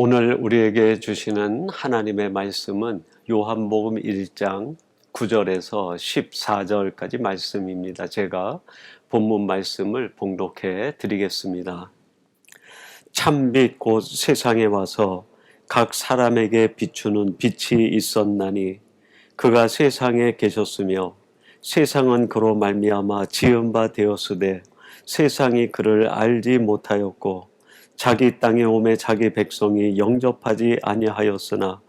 오늘 우리에게 주시는 하나님의 말씀은 요한복음 1장 9절에서 14절까지 말씀입니다. 제가 본문 말씀을 봉독해 드리겠습니다. 참빛 곧 세상에 와서 각 사람에게 비추는 빛이 있었나니 그가 세상에 계셨으며 세상은 그로 말미암아 지은 바 되었으되 세상이 그를 알지 못하였고 자기 땅에 오매 자기 백성이 영접하지 아니하였으나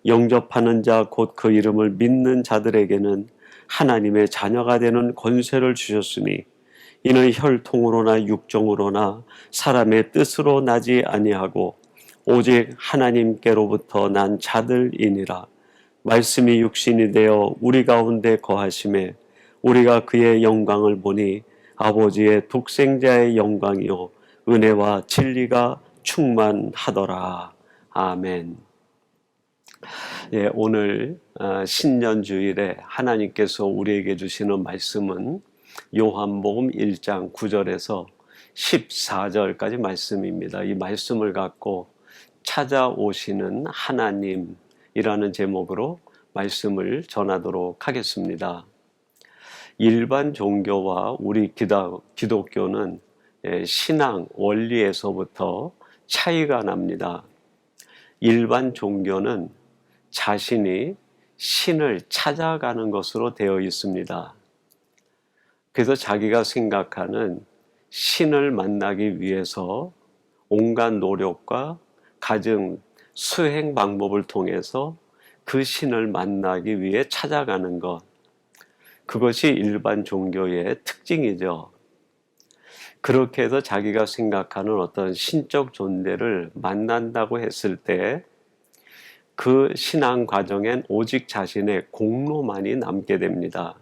영접하는 자 곧 그 이름을 믿는 자들에게는 하나님의 자녀가 되는 권세를 주셨으니 이는 혈통으로나 육정으로나 사람의 뜻으로 나지 아니하고 오직 하나님께로부터 난 자들이니라. 말씀이 육신이 되어 우리 가운데 거하심에 우리가 그의 영광을 보니 아버지의 독생자의 영광이요 은혜와 진리가 충만하더라. 아멘. 예, 오늘 신년주일에 하나님께서 우리에게 주시는 말씀은 요한복음 1장 9절에서 14절까지 말씀입니다. 이 말씀을 갖고 찾아오시는 하나님이라는 제목으로 말씀을 전하도록 하겠습니다. 일반 종교와 우리 기독교는 신앙 원리에서부터 차이가 납니다. 일반 종교는 자신이 신을 찾아가는 것으로 되어 있습니다. 그래서 자기가 생각하는 신을 만나기 위해서 온갖 노력과 가정 수행 방법을 통해서 그 신을 만나기 위해 찾아가는 것, 그것이 일반 종교의 특징이죠. 그렇게 해서 자기가 생각하는 어떤 신적 존재를 만난다고 했을 때 그 신앙 과정엔 오직 자신의 공로만이 남게 됩니다.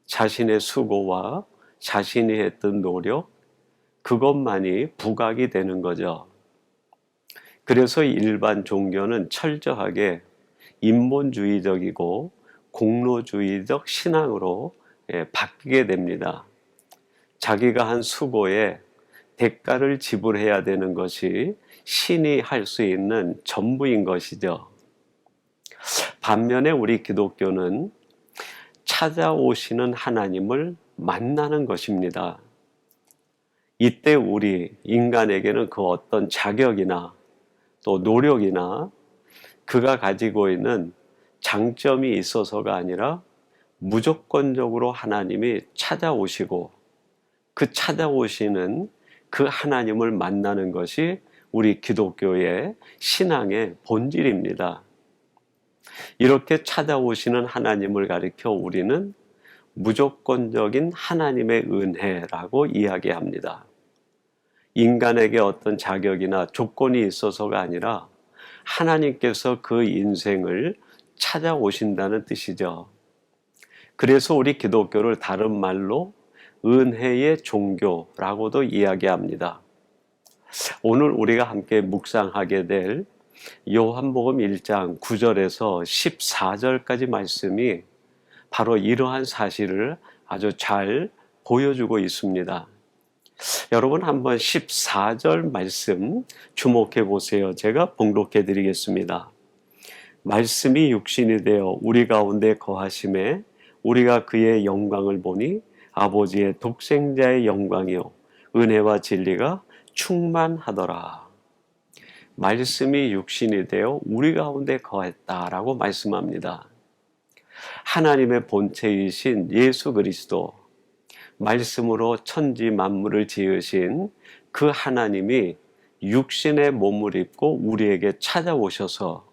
자신의 수고와 자신이 했던 노력, 그것만이 부각이 되는 거죠. 그래서 일반 종교는 철저하게 인본주의적이고 공로주의적 신앙으로 바뀌게 됩니다. 자기가 한 수고에 대가를 지불해야 되는 것이 신이 할 수 있는 전부인 것이죠. 반면에 우리 기독교는 찾아오시는 하나님을 만나는 것입니다. 이때 우리 인간에게는 그 어떤 자격이나 또 노력이나 그가 가지고 있는 장점이 있어서가 아니라 무조건적으로 하나님이 찾아오시고 그 찾아오시는 그 하나님을 만나는 것이 우리 기독교의 신앙의 본질입니다. 이렇게 찾아오시는 하나님을 가리켜 우리는 무조건적인 하나님의 은혜라고 이야기합니다. 인간에게 어떤 자격이나 조건이 있어서가 아니라 하나님께서 그 인생을 찾아오신다는 뜻이죠. 그래서 우리 기독교를 다른 말로 은혜의 종교라고도 이야기합니다. 오늘 우리가 함께 묵상하게 될 요한복음 1장 9절에서 14절까지 말씀이 바로 이러한 사실을 아주 잘 보여주고 있습니다. 여러분 한번 14절 말씀 주목해 보세요. 제가 봉독해 드리겠습니다. 말씀이 육신이 되어 우리 가운데 거하심에 우리가 그의 영광을 보니 아버지의 독생자의 영광이요 은혜와 진리가 충만하더라. 말씀이 육신이 되어 우리 가운데 거했다라고 말씀합니다. 하나님의 본체이신 예수 그리스도, 말씀으로 천지 만물을 지으신 그 하나님이 육신의 몸을 입고 우리에게 찾아오셔서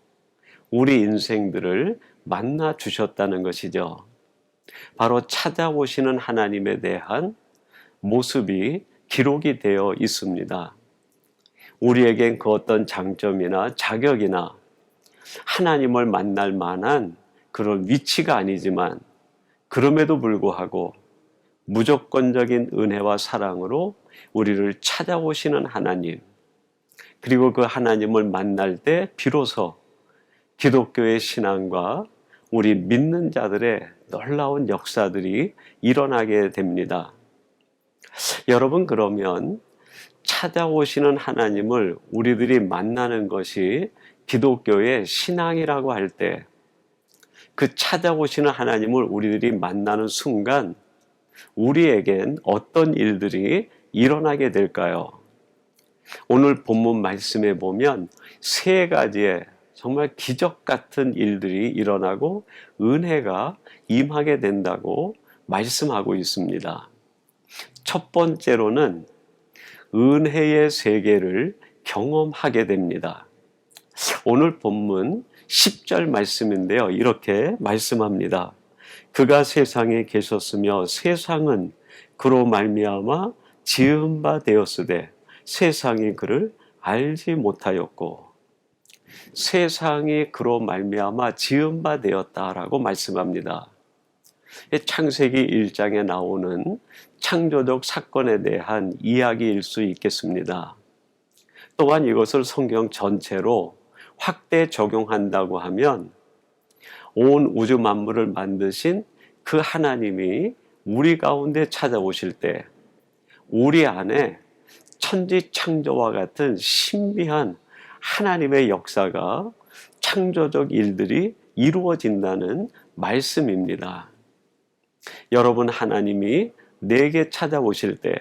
우리 인생들을 만나 주셨다는 것이죠. 바로 찾아오시는 하나님에 대한 모습이 기록이 되어 있습니다. 우리에겐 그 어떤 장점이나 자격이나 하나님을 만날 만한 그런 위치가 아니지만 그럼에도 불구하고 무조건적인 은혜와 사랑으로 우리를 찾아오시는 하나님, 그리고 그 하나님을 만날 때 비로소 기독교의 신앙과 우리 믿는 자들의 놀라운 역사들이 일어나게 됩니다. 여러분, 그러면 찾아오시는 하나님을 우리들이 만나는 것이 기독교의 신앙이라고 할 때, 그 찾아오시는 하나님을 우리들이 만나는 순간 우리에겐 어떤 일들이 일어나게 될까요? 오늘 본문 말씀에 보면 세 가지의 정말 기적 같은 일들이 일어나고 은혜가 임하게 된다고 말씀하고 있습니다. 첫 번째로는 은혜의 세계를 경험하게 됩니다. 오늘 본문 10절 말씀인데요. 이렇게 말씀합니다. 그가 세상에 계셨으며 세상은 그로 말미암아 지은 바 되었으되 세상이 그를 알지 못하였고, 세상이 그로 말미암아 지은 바 되었다라고 말씀합니다. 창세기 1장에 나오는 창조적 사건에 대한 이야기일 수 있겠습니다. 또한 이것을 성경 전체로 확대 적용한다고 하면 온 우주 만물을 만드신 그 하나님이 우리 가운데 찾아오실 때 우리 안에 천지 창조와 같은 신비한 하나님의 역사가, 창조적 일들이 이루어진다는 말씀입니다. 여러분, 하나님이 내게 찾아오실 때,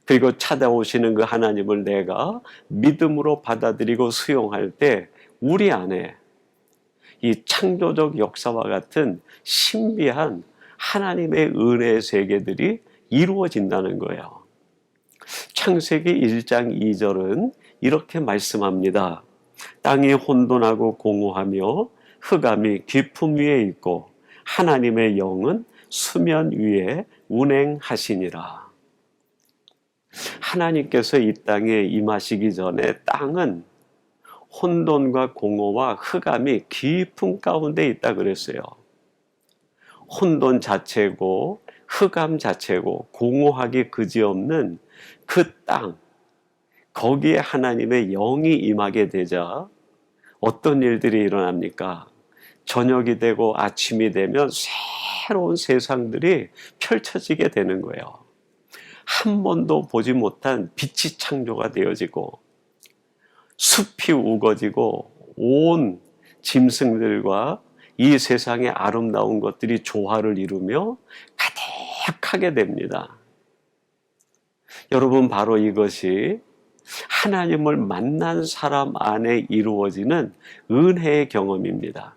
그리고 찾아오시는 그 하나님을 내가 믿음으로 받아들이고 수용할 때 우리 안에 이 창조적 역사와 같은 신비한 하나님의 은혜의 세계들이 이루어진다는 거예요. 창세기 1장 2절은 이렇게 말씀합니다. 땅이 혼돈하고 공허하며 흑암이 깊음 위에 있고 하나님의 영은 수면 위에 운행하시니라. 하나님께서 이 땅에 임하시기 전에 땅은 혼돈과 공허와 흑암이 깊은 가운데 있다 그랬어요. 혼돈 자체고 흑암 자체고 공허하기 그지없는 그 땅, 거기에 하나님의 영이 임하게 되자 어떤 일들이 일어납니까? 저녁이 되고 아침이 되면 새로운 세상들이 펼쳐지게 되는 거예요. 한 번도 보지 못한 빛이 창조가 되어지고 숲이 우거지고 온 짐승들과 이 세상의 아름다운 것들이 조화를 이루며 가득하게 됩니다. 여러분, 바로 이것이 하나님을 만난 사람 안에 이루어지는 은혜의 경험입니다.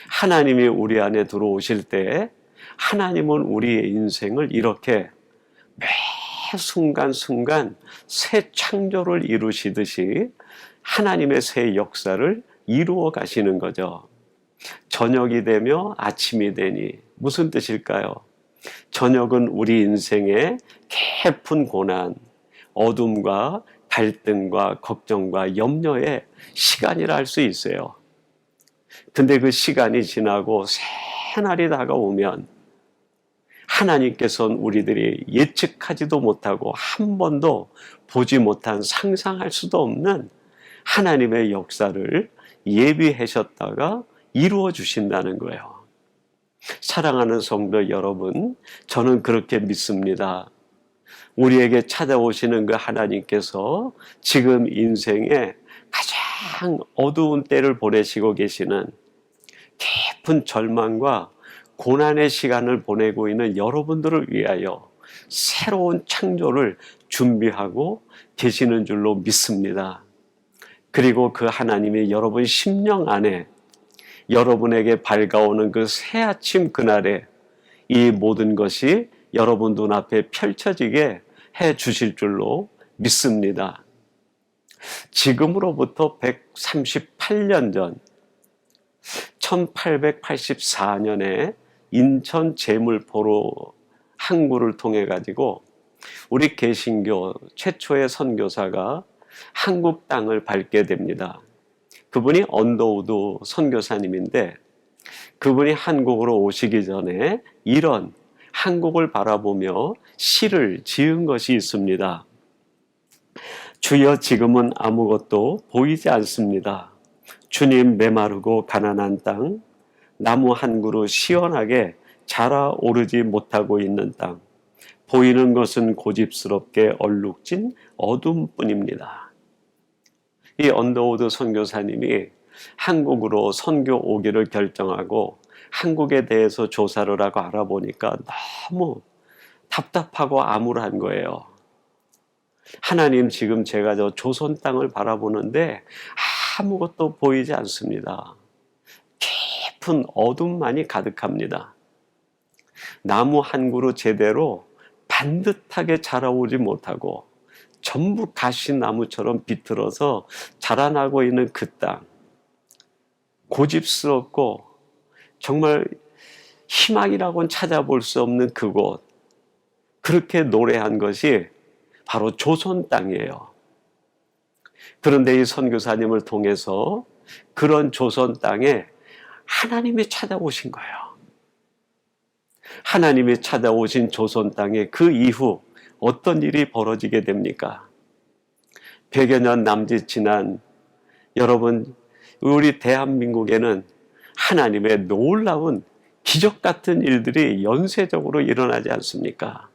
하나님이 우리 안에 들어오실 때 하나님은 우리의 인생을 이렇게 매 순간순간 새 창조를 이루시듯이 하나님의 새 역사를 이루어 가시는 거죠. 저녁이 되며 아침이 되니 무슨 뜻일까요? 저녁은 우리 인생의 깊은 고난, 어둠과 갈등과 걱정과 염려의 시간이라 할 수 있어요. 근데 그 시간이 지나고 새날이 다가오면 하나님께서는 우리들이 예측하지도 못하고 한 번도 보지 못한, 상상할 수도 없는 하나님의 역사를 예비하셨다가 이루어 주신다는 거예요. 사랑하는 성도 여러분, 저는 그렇게 믿습니다. 우리에게 찾아오시는 그 하나님께서 지금 인생에 가장 어두운 때를 보내시고 계시는, 깊은 절망과 고난의 시간을 보내고 있는 여러분들을 위하여 새로운 창조를 준비하고 계시는 줄로 믿습니다. 그리고 그 하나님이 여러분 심령 안에, 여러분에게 밝아오는 그 새 아침 그날에 이 모든 것이 여러분 눈앞에 펼쳐지게 해 주실 줄로 믿습니다. 지금으로부터 138년 전 1884년에 인천 제물포로 항구를 통해 가지고 우리 개신교 최초의 선교사가 한국 땅을 밟게 됩니다. 그분이 언더우드 선교사님인데, 그분이 한국으로 오시기 전에 이런 한국을 바라보며 시를 지은 것이 있습니다. 주여, 지금은 아무것도 보이지 않습니다. 주님, 메마르고 가난한 땅, 나무 한 그루 시원하게 자라오르지 못하고 있는 땅, 보이는 것은 고집스럽게 얼룩진 어둠뿐입니다. 이 언더우드 선교사님이 한국으로 선교 오기를 결정하고 한국에 대해서 조사를 하고 알아보니까 너무 답답하고 암울한 거예요. 하나님, 지금 제가 저 조선 땅을 바라보는데 아무것도 보이지 않습니다. 깊은 어둠만이 가득합니다. 나무 한 그루 제대로 반듯하게 자라오지 못하고 전부 가시나무처럼 비틀어서 자라나고 있는 그 땅, 고집스럽고 정말 희망이라고는 찾아볼 수 없는 그곳, 그렇게 노래한 것이 바로 조선 땅이에요. 그런데 이 선교사님을 통해서 그런 조선 땅에 하나님이 찾아오신 거예요. 하나님이 찾아오신 조선 땅에 그 이후 어떤 일이 벌어지게 됩니까? 100여 년 남짓 지난 여러분, 우리 대한민국에는 하나님의 놀라운 기적 같은 일들이 연쇄적으로 일어나지 않습니까?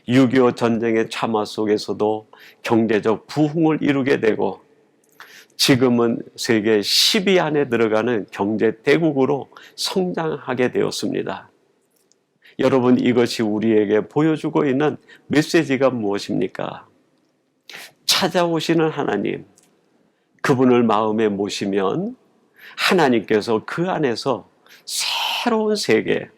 6.25 전쟁의 참화 속에서도 경제적 부흥을 이루게 되고 지금은 세계 10위 안에 들어가는 경제 대국으로 성장하게 되었습니다. 여러분, 이것이 우리에게 보여주고 있는 메시지가 무엇입니까? 찾아오시는 하나님, 그분을 마음에 모시면 하나님께서 그 안에서 새로운 세계,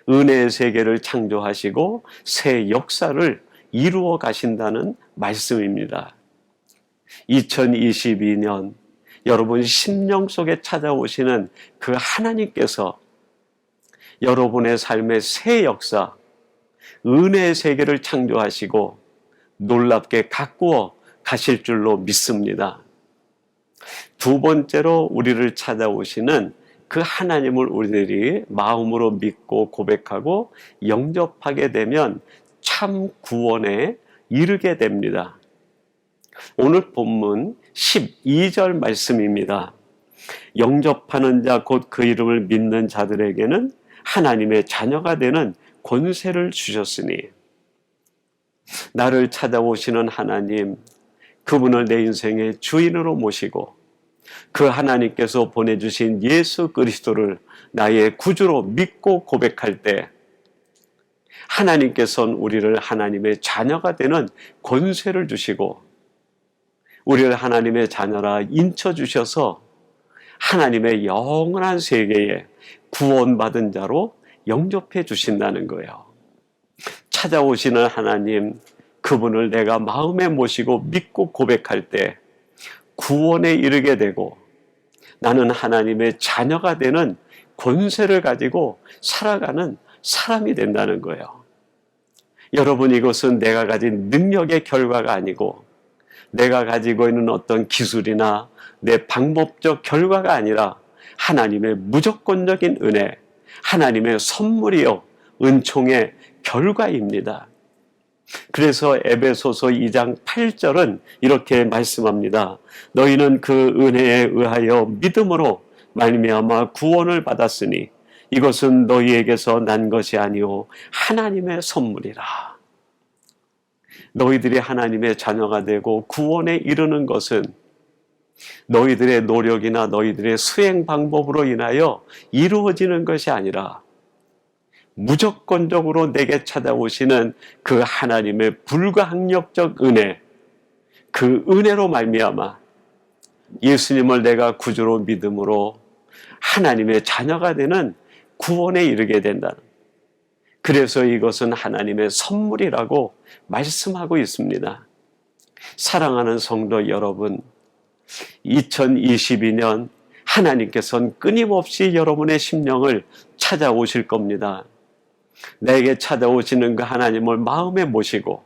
은혜의 세계를 창조하시고 새 역사를 이루어 가신다는 말씀입니다. 2022년 여러분 심령 속에 찾아오시는 그 하나님께서 여러분의 삶의 새 역사, 은혜의 세계를 창조하시고 놀랍게 가꾸어 가실 줄로 믿습니다. 두 번째로 우리를 찾아오시는 그 하나님을 우리들이 마음으로 믿고 고백하고 영접하게 되면 참 구원에 이르게 됩니다. 오늘 본문 12절 말씀입니다. 영접하는 자 곧 그 이름을 믿는 자들에게는 하나님의 자녀가 되는 권세를 주셨으니, 나를 찾아오시는 하나님, 그분을 내 인생의 주인으로 모시고 그 하나님께서 보내주신 예수 그리스도를 나의 구주로 믿고 고백할 때 하나님께서는 우리를 하나님의 자녀가 되는 권세를 주시고 우리를 하나님의 자녀라 인쳐주셔서 하나님의 영원한 세계에 구원받은 자로 영접해 주신다는 거예요. 찾아오시는 하나님, 그분을 내가 마음에 모시고 믿고 고백할 때 구원에 이르게 되고 나는 하나님의 자녀가 되는 권세를 가지고 살아가는 사람이 된다는 거예요. 여러분, 이것은 내가 가진 능력의 결과가 아니고 내가 가지고 있는 어떤 기술이나 내 방법적 결과가 아니라 하나님의 무조건적인 은혜, 하나님의 선물이요 은총의 결과입니다. 그래서 에베소서 2장 8절은 이렇게 말씀합니다. 너희는 그 은혜에 의하여 믿음으로 말미암아 구원을 받았으니 이것은 너희에게서 난 것이 아니오 하나님의 선물이라. 너희들이 하나님의 자녀가 되고 구원에 이르는 것은 너희들의 노력이나 너희들의 수행 방법으로 인하여 이루어지는 것이 아니라 무조건적으로 내게 찾아오시는 그 하나님의 불가항력적 은혜, 그 은혜로 말미암아 예수님을 내가 구주로 믿음으로 하나님의 자녀가 되는 구원에 이르게 된다는, 그래서 이것은 하나님의 선물이라고 말씀하고 있습니다. 사랑하는 성도 여러분, 2022년 하나님께서는 끊임없이 여러분의 심령을 찾아오실 겁니다. 내게 찾아오시는 그 하나님을 마음에 모시고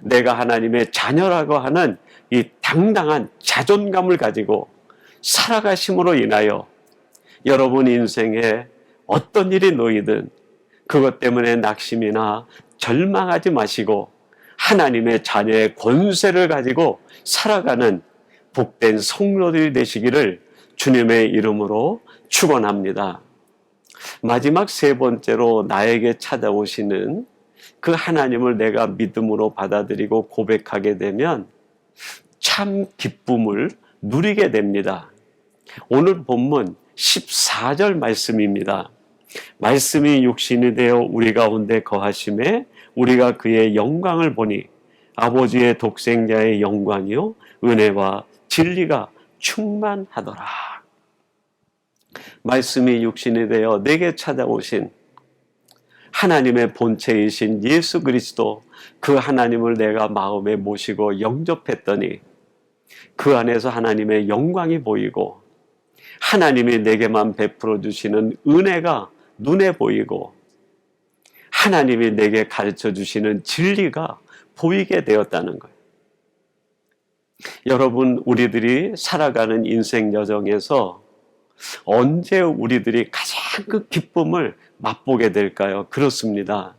내가 하나님의 자녀라고 하는 이 당당한 자존감을 가지고 살아가심으로 인하여 여러분 인생에 어떤 일이 놓이든 그것 때문에 낙심이나 절망하지 마시고 하나님의 자녀의 권세를 가지고 살아가는 복된 성도들이 되시기를 주님의 이름으로 축원합니다. 마지막 세 번째로 나에게 찾아오시는 그 하나님을 내가 믿음으로 받아들이고 고백하게 되면 참 기쁨을 누리게 됩니다. 오늘 본문 14절 말씀입니다. 말씀이 육신이 되어 우리 가운데 거하심에 우리가 그의 영광을 보니 아버지의 독생자의 영광이요 은혜와 진리가 충만하더라. 말씀이 육신이 되어 내게 찾아오신 하나님의 본체이신 예수 그리스도, 그 하나님을 내가 마음에 모시고 영접했더니 그 안에서 하나님의 영광이 보이고 하나님이 내게만 베풀어 주시는 은혜가 눈에 보이고 하나님이 내게 가르쳐 주시는 진리가 보이게 되었다는 거예요. 여러분, 우리들이 살아가는 인생 여정에서 언제 우리들이 가장 그 기쁨을 맛보게 될까요? 그렇습니다.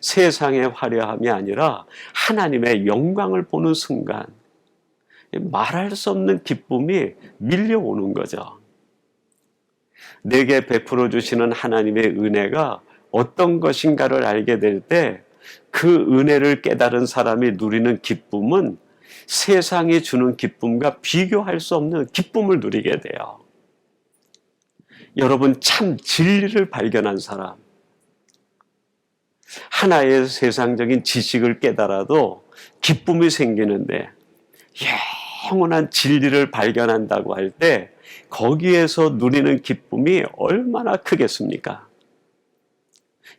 세상의 화려함이 아니라 하나님의 영광을 보는 순간 말할 수 없는 기쁨이 밀려오는 거죠. 내게 베풀어 주시는 하나님의 은혜가 어떤 것인가를 알게 될 때 그 은혜를 깨달은 사람이 누리는 기쁨은 세상이 주는 기쁨과 비교할 수 없는 기쁨을 누리게 돼요. 여러분, 참 진리를 발견한 사람, 하나의 세상적인 지식을 깨달아도 기쁨이 생기는데 영원한 진리를 발견한다고 할 때 거기에서 누리는 기쁨이 얼마나 크겠습니까?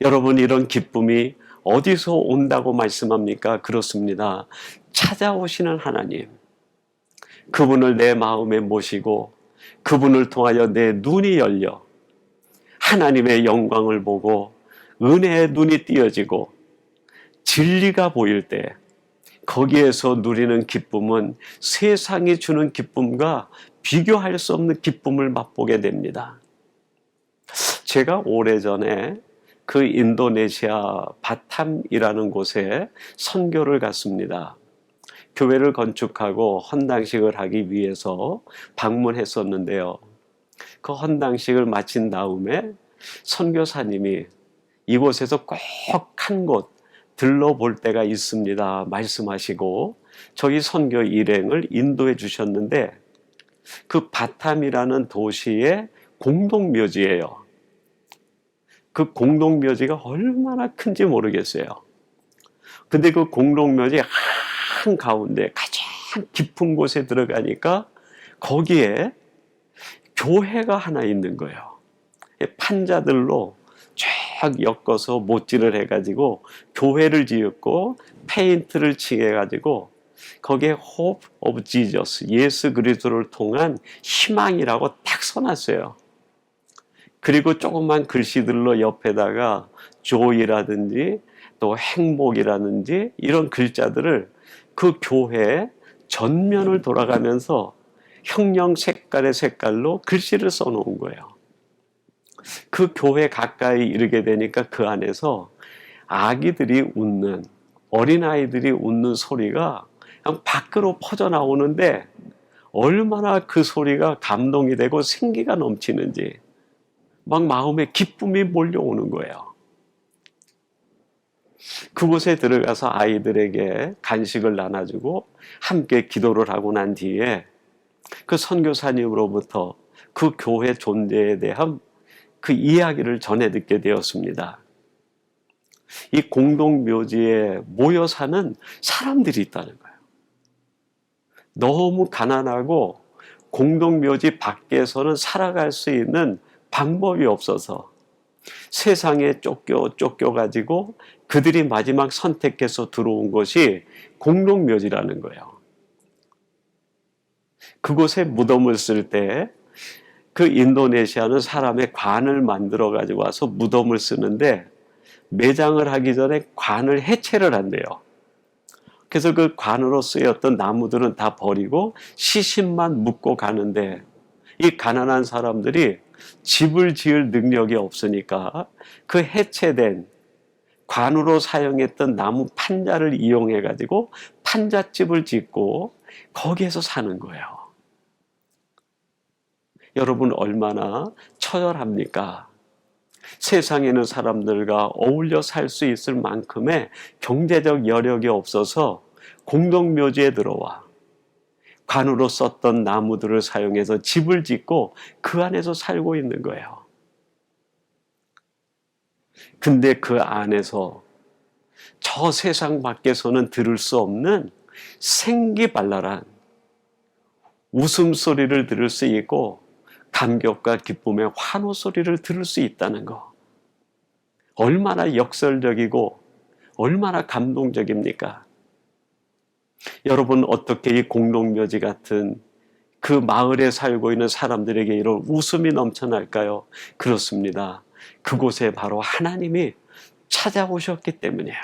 여러분, 이런 기쁨이 어디서 온다고 말씀합니까? 그렇습니다. 찾아오시는 하나님, 그분을 내 마음에 모시고 그분을 통하여 내 눈이 열려 하나님의 영광을 보고 은혜의 눈이 띄어지고 진리가 보일 때 거기에서 누리는 기쁨은 세상이 주는 기쁨과 비교할 수 없는 기쁨을 맛보게 됩니다. 제가 오래전에 그 인도네시아 바탐이라는 곳에 선교를 갔습니다. 교회를 건축하고 헌당식을 하기 위해서 방문했었는데요. 그 헌당식을 마친 다음에 선교사님이 이곳에서 꼭 한 곳 들러볼 때가 있습니다 말씀하시고 저희 선교 일행을 인도해 주셨는데, 그 바탐이라는 도시의 공동묘지예요. 그 공동묘지가 얼마나 큰지 모르겠어요. 근데 그 공동묘지 한가운데 가장 깊은 곳에 들어가니까 거기에 교회가 하나 있는 거예요. 판자들로 쫙 엮어서 못질을 해가지고 교회를 지었고 페인트를 칠해가지고 거기에 Hope of Jesus, 예수 그리스도를 통한 희망이라고 딱 써놨어요. 그리고 조그만 글씨들로 옆에다가 joy라든지 또 행복이라든지 이런 글자들을 그 교회 전면을 돌아가면서 형형 색깔의 색깔로 글씨를 써놓은 거예요. 그 교회 가까이 이르게 되니까 그 안에서 아기들이 웃는, 어린아이들이 웃는 소리가 그냥 밖으로 퍼져나오는데 얼마나 그 소리가 감동이 되고 생기가 넘치는지 막 마음에 기쁨이 몰려오는 거예요. 그곳에 들어가서 아이들에게 간식을 나눠주고 함께 기도를 하고 난 뒤에 그 선교사님으로부터 그 교회 존재에 대한 그 이야기를 전해 듣게 되었습니다. 이 공동묘지에 모여 사는 사람들이 있다는 거예요. 너무 가난하고 공동묘지 밖에서는 살아갈 수 있는 방법이 없어서 세상에 쫓겨가지고 그들이 마지막 선택해서 들어온 것이 공동묘지라는 거예요. 그곳에 무덤을 쓸 때 그 인도네시아는 사람의 관을 만들어 가지고 와서 무덤을 쓰는데 매장을 하기 전에 관을 해체를 한대요. 그래서 그 관으로 쓰였던 나무들은 다 버리고 시신만 묻고 가는데, 이 가난한 사람들이 집을 지을 능력이 없으니까 그 해체된 관으로 사용했던 나무 판자를 이용해 가지고 판잣집을 짓고 거기에서 사는 거예요. 여러분, 얼마나 처절합니까? 세상에 있는 사람들과 어울려 살 수 있을 만큼의 경제적 여력이 없어서 공동묘지에 들어와 관으로 썼던 나무들을 사용해서 집을 짓고 그 안에서 살고 있는 거예요. 근데 그 안에서 저 세상 밖에서는 들을 수 없는 생기발랄한 웃음소리를 들을 수 있고 감격과 기쁨의 환호 소리를 들을 수 있다는 거. 얼마나 역설적이고 얼마나 감동적입니까? 여러분, 어떻게 이 공동묘지 같은 그 마을에 살고 있는 사람들에게 이런 웃음이 넘쳐날까요? 그렇습니다. 그곳에 바로 하나님이 찾아오셨기 때문이에요.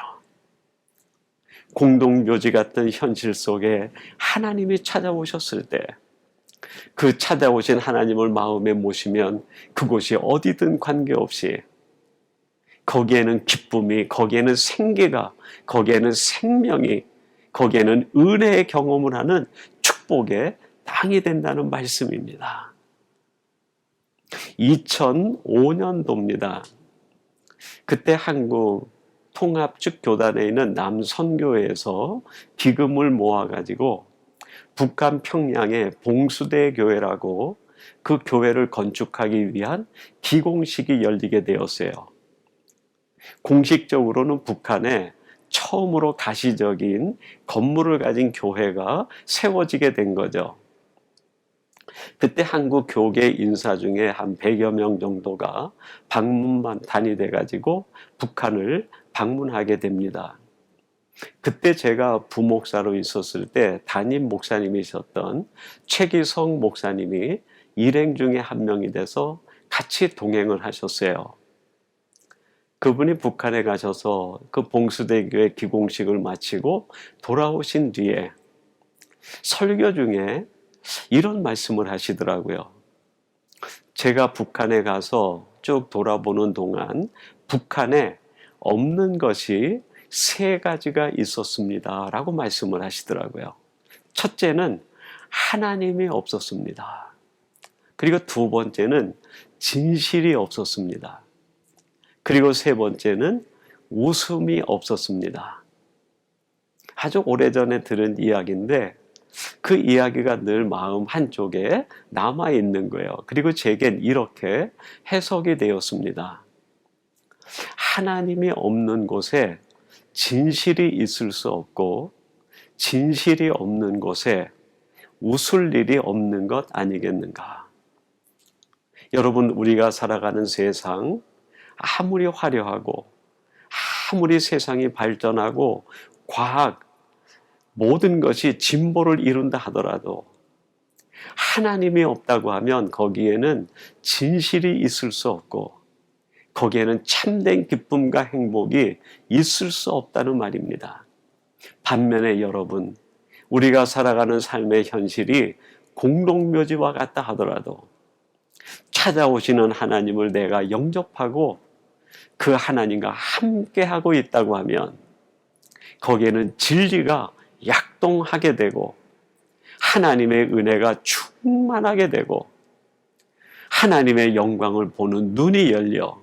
공동묘지 같은 현실 속에 하나님이 찾아오셨을 때 그 찾아오신 하나님을 마음에 모시면 그곳이 어디든 관계없이 거기에는 기쁨이, 거기에는 생기가, 거기에는 생명이, 거기에는 은혜의 경험을 하는 축복의 땅이 된다는 말씀입니다. 2005년도입니다. 그때 한국 통합측교단에 있는 남선교회에서 기금을 모아가지고 북한 평양의 봉수대 교회라고 그 교회를 건축하기 위한 기공식이 열리게 되었어요. 공식적으로는 북한에 처음으로 가시적인 건물을 가진 교회가 세워지게 된 거죠. 그때 한국 교계 인사 중에 한 100여 명 정도가 방문단이 돼가지고 북한을 방문하게 됩니다. 그때 제가 부목사로 있었을 때 담임 목사님이셨던 최기성 목사님이 일행 중에 한 명이 돼서 같이 동행을 하셨어요. 그분이 북한에 가셔서 그 봉수대교회 기공식을 마치고 돌아오신 뒤에 설교 중에 이런 말씀을 하시더라고요. 제가 북한에 가서 쭉 돌아보는 동안 북한에 없는 것이 3가지가 있었습니다 라고 말씀을 하시더라고요. 첫째는 하나님이 없었습니다. 그리고 2번째는 진실이 없었습니다. 그리고 3번째는 웃음이 없었습니다. 아주 오래전에 들은 이야기인데 그 이야기가 늘 마음 한쪽에 남아있는 거예요. 그리고 제겐 이렇게 해석이 되었습니다. 하나님이 없는 곳에 진실이 있을 수 없고 진실이 없는 곳에 웃을 일이 없는 것 아니겠는가? 여러분, 우리가 살아가는 세상 아무리 화려하고 아무리 세상이 발전하고 과학 모든 것이 진보를 이룬다 하더라도 하나님이 없다고 하면 거기에는 진실이 있을 수 없고 거기에는 참된 기쁨과 행복이 있을 수 없다는 말입니다. 반면에 여러분, 우리가 살아가는 삶의 현실이 공동묘지와 같다 하더라도 찾아오시는 하나님을 내가 영접하고 그 하나님과 함께하고 있다고 하면 거기에는 진리가 약동하게 되고 하나님의 은혜가 충만하게 되고 하나님의 영광을 보는 눈이 열려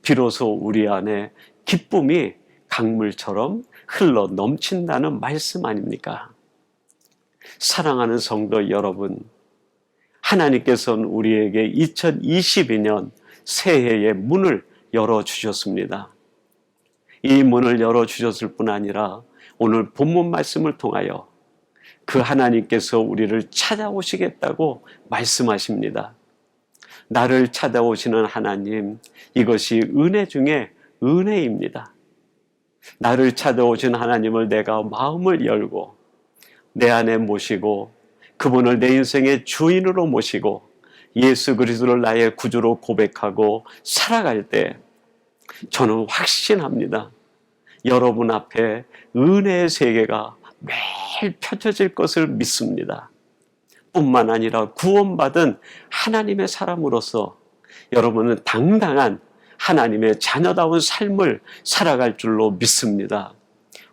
비로소 우리 안에 기쁨이 강물처럼 흘러 넘친다는 말씀 아닙니까? 사랑하는 성도 여러분, 하나님께서는 우리에게 2022년 새해의 문을 열어주셨습니다. 이 문을 열어주셨을 뿐 아니라 오늘 본문 말씀을 통하여 그 하나님께서 우리를 찾아오시겠다고 말씀하십니다. 나를 찾아오시는 하나님, 이것이 은혜 중에 은혜입니다. 나를 찾아오신 하나님을 내가 마음을 열고 내 안에 모시고 그분을 내 인생의 주인으로 모시고 예수 그리스도를 나의 구주로 고백하고 살아갈 때 저는 확신합니다. 여러분 앞에 은혜의 세계가 매일 펼쳐질 것을 믿습니다. 뿐만 아니라 구원받은 하나님의 사람으로서 여러분은 당당한 하나님의 자녀다운 삶을 살아갈 줄로 믿습니다.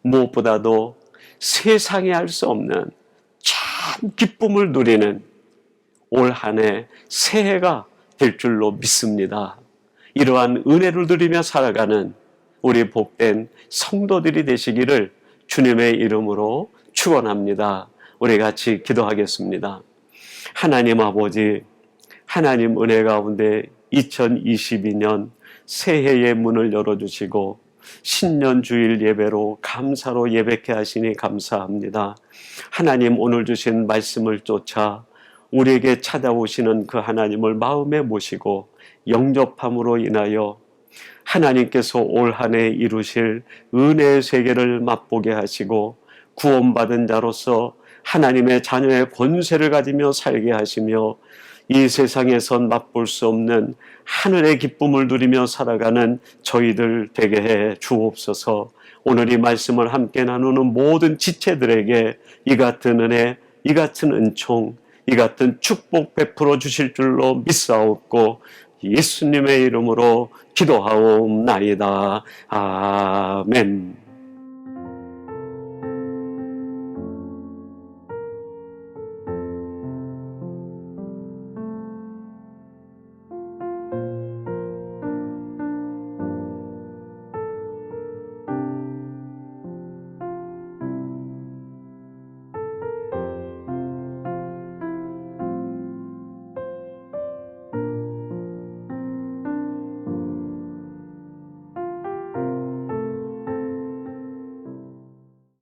무엇보다도 세상에 알 수 없는 참 기쁨을 누리는 올 한 해 새해가 될 줄로 믿습니다. 이러한 은혜를 누리며 살아가는 우리 복된 성도들이 되시기를 주님의 이름으로 축원합니다. 우리 같이 기도하겠습니다. 하나님 아버지, 하나님 은혜 가운데 2022년 새해의 문을 열어주시고 신년 주일 예배로 감사로 예배케 하시니 감사합니다. 하나님 오늘 주신 말씀을 쫓아 우리에게 찾아오시는 그 하나님을 마음에 모시고 영접함으로 인하여 하나님께서 올 한 해 이루실 은혜의 세계를 맛보게 하시고 구원받은 자로서 하나님의 자녀의 권세를 가지며 살게 하시며 이 세상에선 맛볼 수 없는 하늘의 기쁨을 누리며 살아가는 저희들 되게 해 주옵소서. 오늘 이 말씀을 함께 나누는 모든 지체들에게 이 같은 은혜, 이 같은 은총, 이 같은 축복 베풀어 주실 줄로 믿사옵고 예수님의 이름으로 기도하옵나이다. 아멘.